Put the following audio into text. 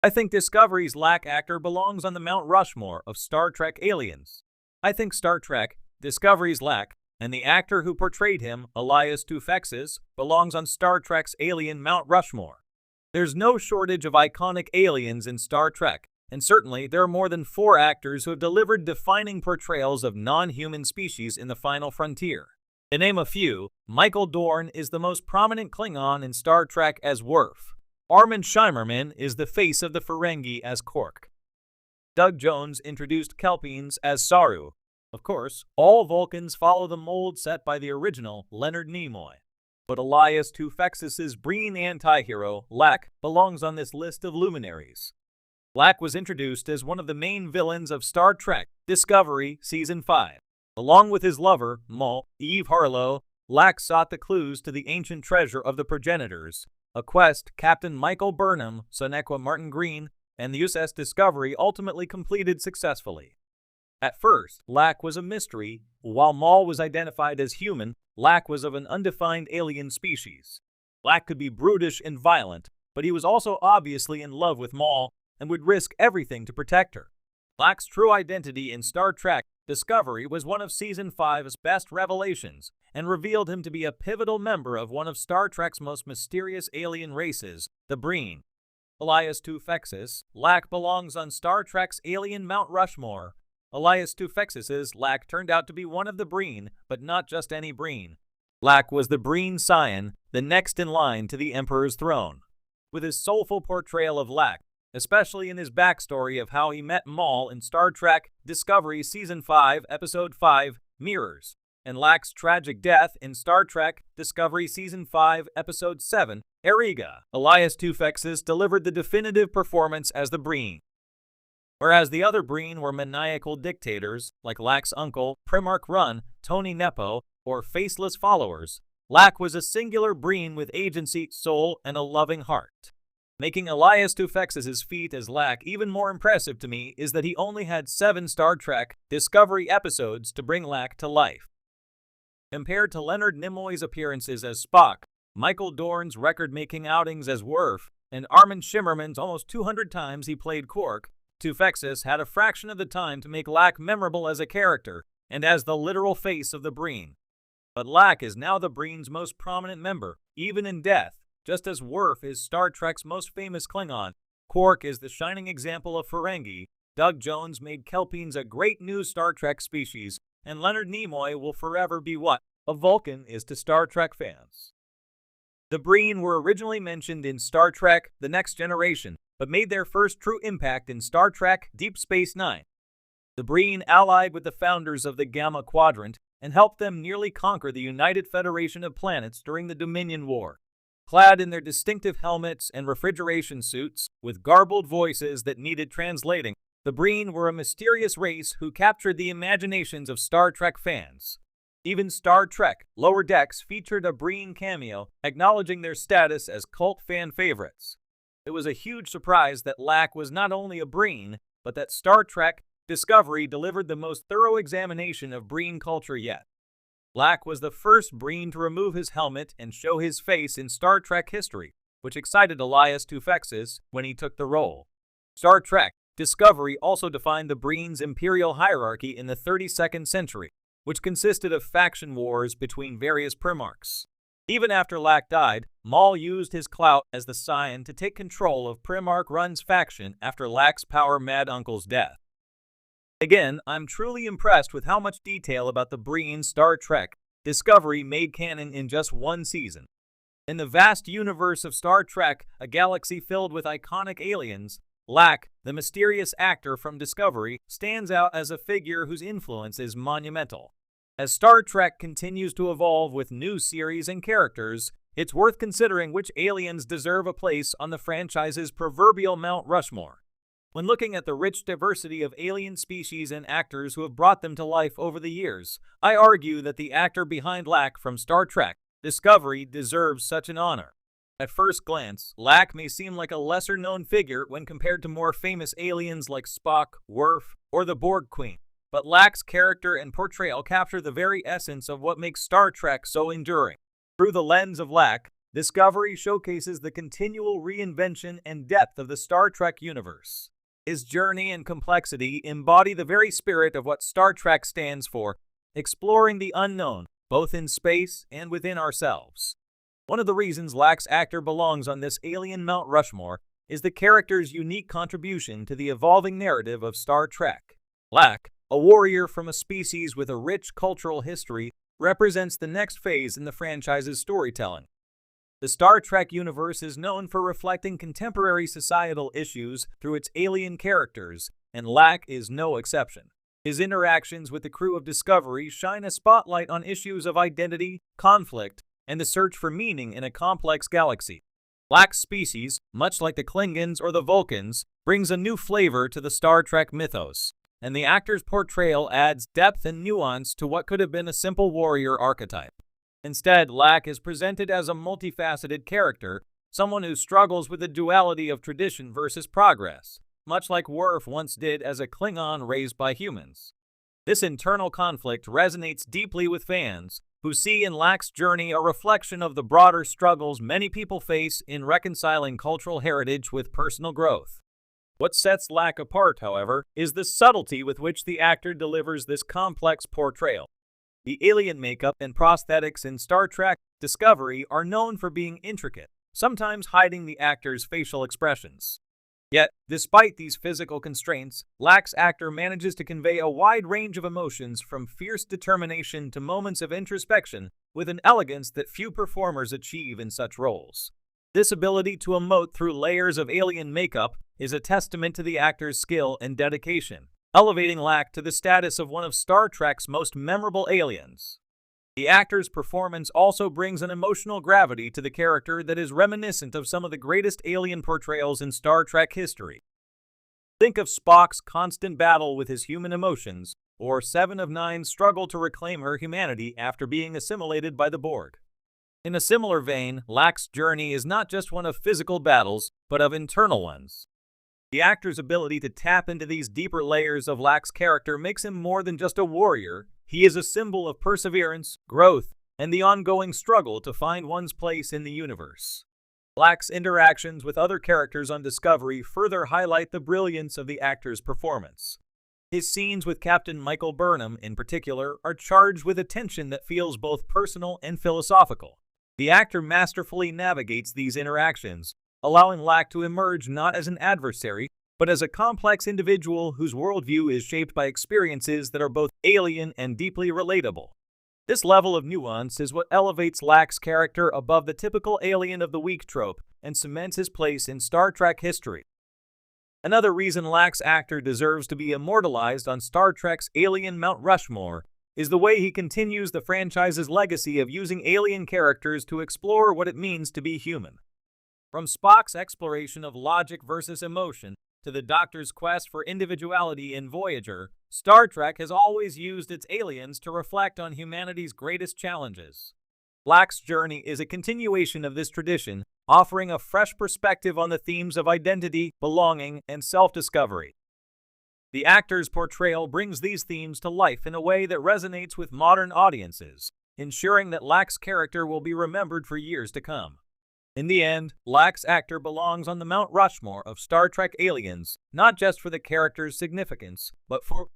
I think Discovery's Lack actor belongs on the Mount Rushmore of Star Trek aliens. I think Star Trek, Discovery's Lack, and the actor who portrayed him, Elias Toufexis, belongs on Star Trek's alien Mount Rushmore. There's no shortage of iconic aliens in Star Trek, and certainly there are more than 4 actors who have delivered defining portrayals of non-human species in the final frontier. To name a few, Michael Dorn is the most prominent Klingon in Star Trek as Worf. Armin Shimerman is the face of the Ferengi as Quark. Doug Jones introduced Kelpians as Saru. Of course, all Vulcans follow the mold set by the original Leonard Nimoy. But Elias Toufexis' Breen anti-hero, Lack, belongs on this list of luminaries. Lack was introduced as one of the main villains of Star Trek Discovery Season 5. Along with his lover, Mol, Eve Harlow, Lack sought the clues to the ancient treasure of the progenitors, a quest Captain Michael Burnham, Sonequa Martin Green, and the USS Discovery ultimately completed successfully. At first, Lack was a mystery. While Mol was identified as human, Lack was of an undefined alien species. Lack could be brutish and violent, but he was also obviously in love with Mol and would risk everything to protect her. Lack's true identity in Star Trek Discovery was one of Season 5's best revelations and revealed him to be a pivotal member of one of Star Trek's most mysterious alien races, the Breen. Elias Toufexis, Lack belongs on Star Trek's alien Mount Rushmore. Elias Toufexis' Lack turned out to be one of the Breen, but not just any Breen. Lack was the Breen scion, the next in line to the Emperor's throne. With his soulful portrayal of Lack, especially in his backstory of how he met Mol in Star Trek Discovery Season 5, Episode 5, Mirrors, and Lack's tragic death in Star Trek Discovery Season 5, Episode 7, Eriga, Elias Toufexis delivered the definitive performance as the Breen. Whereas the other Breen were maniacal dictators, like Lack's uncle, Primarch Run, Tony Nepo, or faceless followers, Lack was a singular Breen with agency, soul, and a loving heart. Making Elias Toufexis' feat as Lack even more impressive to me is that he only had 7 Star Trek Discovery episodes to bring Lack to life. Compared to Leonard Nimoy's appearances as Spock, Michael Dorn's record-making outings as Worf, and Armin Shimerman's almost 200 times he played Quark, Toufexis had a fraction of the time to make Lack memorable as a character and as the literal face of the Breen. But Lack is now the Breen's most prominent member, even in death. Just as Worf is Star Trek's most famous Klingon, Quark is the shining example of Ferengi, Doug Jones made Kelpians a great new Star Trek species, and Leonard Nimoy will forever be what a Vulcan is to Star Trek fans. The Breen were originally mentioned in Star Trek The Next Generation, but made their first true impact in Star Trek Deep Space Nine. The Breen allied with the founders of the Gamma Quadrant and helped them nearly conquer the United Federation of Planets during the Dominion War. Clad in their distinctive helmets and refrigeration suits, with garbled voices that needed translating, the Breen were a mysterious race who captured the imaginations of Star Trek fans. Even Star Trek Lower Decks featured a Breen cameo, acknowledging their status as cult fan favorites. It was a huge surprise that Lack was not only a Breen, but that Star Trek Discovery delivered the most thorough examination of Breen culture yet. Lack was the first Breen to remove his helmet and show his face in Star Trek history, which excited Elias Toufexis when he took the role. Star Trek Discovery also defined the Breen's imperial hierarchy in the 32nd century, which consisted of faction wars between various Primarchs. Even after Lack died, Mol used his clout as the scion to take control of Primarch Run's faction after Lack's power-mad uncle's death. Again, I'm truly impressed with how much detail about the Breen Star Trek Discovery made canon in just one season. In the vast universe of Star Trek, a galaxy filled with iconic aliens, Lack, the mysterious actor from Discovery, stands out as a figure whose influence is monumental. As Star Trek continues to evolve with new series and characters, it's worth considering which aliens deserve a place on the franchise's proverbial Mount Rushmore. When looking at the rich diversity of alien species and actors who have brought them to life over the years, I argue that the actor behind Lack from Star Trek Discovery deserves such an honor. At first glance, Lack may seem like a lesser-known figure when compared to more famous aliens like Spock, Worf, or the Borg Queen. But Lack's character and portrayal capture the very essence of what makes Star Trek so enduring. Through the lens of Lack, Discovery showcases the continual reinvention and depth of the Star Trek universe. His journey and complexity embody the very spirit of what Star Trek stands for, exploring the unknown, both in space and within ourselves. One of the reasons Lac's actor belongs on this alien Mount Rushmore is the character's unique contribution to the evolving narrative of Star Trek. Lac, a warrior from a species with a rich cultural history, represents the next phase in the franchise's storytelling. The Star Trek universe is known for reflecting contemporary societal issues through its alien characters, and Lac is no exception. His interactions with the crew of Discovery shine a spotlight on issues of identity, conflict, and the search for meaning in a complex galaxy. Lac's species, much like the Klingons or the Vulcans, brings a new flavor to the Star Trek mythos, and the actor's portrayal adds depth and nuance to what could have been a simple warrior archetype. Instead, Lac is presented as a multifaceted character, someone who struggles with the duality of tradition versus progress, much like Worf once did as a Klingon raised by humans. This internal conflict resonates deeply with fans, who see in Lac's journey a reflection of the broader struggles many people face in reconciling cultural heritage with personal growth. What sets Lac apart, however, is the subtlety with which the actor delivers this complex portrayal. The alien makeup and prosthetics in Star Trek Discovery are known for being intricate, sometimes hiding the actor's facial expressions. Yet, despite these physical constraints, Lac's actor manages to convey a wide range of emotions from fierce determination to moments of introspection with an elegance that few performers achieve in such roles. This ability to emote through layers of alien makeup is a testament to the actor's skill and dedication, elevating Lac to the status of one of Star Trek's most memorable aliens. The actor's performance also brings an emotional gravity to the character that is reminiscent of some of the greatest alien portrayals in Star Trek history. Think of Spock's constant battle with his human emotions, or Seven of Nine's struggle to reclaim her humanity after being assimilated by the Borg. In a similar vein, Lac's journey is not just one of physical battles, but of internal ones. The actor's ability to tap into these deeper layers of Lac's character makes him more than just a warrior. He is a symbol of perseverance, growth, and the ongoing struggle to find one's place in the universe. Lac's interactions with other characters on Discovery further highlight the brilliance of the actor's performance. His scenes with Captain Michael Burnham, in particular, are charged with a tension that feels both personal and philosophical. The actor masterfully navigates these interactions, allowing Lac to emerge not as an adversary, but as a complex individual whose worldview is shaped by experiences that are both alien and deeply relatable. This level of nuance is what elevates Lac's character above the typical alien of the week trope and cements his place in Star Trek history. Another reason Lac's actor deserves to be immortalized on Star Trek's alien Mount Rushmore is the way he continues the franchise's legacy of using alien characters to explore what it means to be human. From Spock's exploration of logic versus emotion to the Doctor's quest for individuality in Voyager, Star Trek has always used its aliens to reflect on humanity's greatest challenges. Lac's journey is a continuation of this tradition, offering a fresh perspective on the themes of identity, belonging, and self-discovery. The actor's portrayal brings these themes to life in a way that resonates with modern audiences, ensuring that Lac's character will be remembered for years to come. In the end, Lac's actor belongs on the Mount Rushmore of Star Trek aliens, not just for the character's significance, but for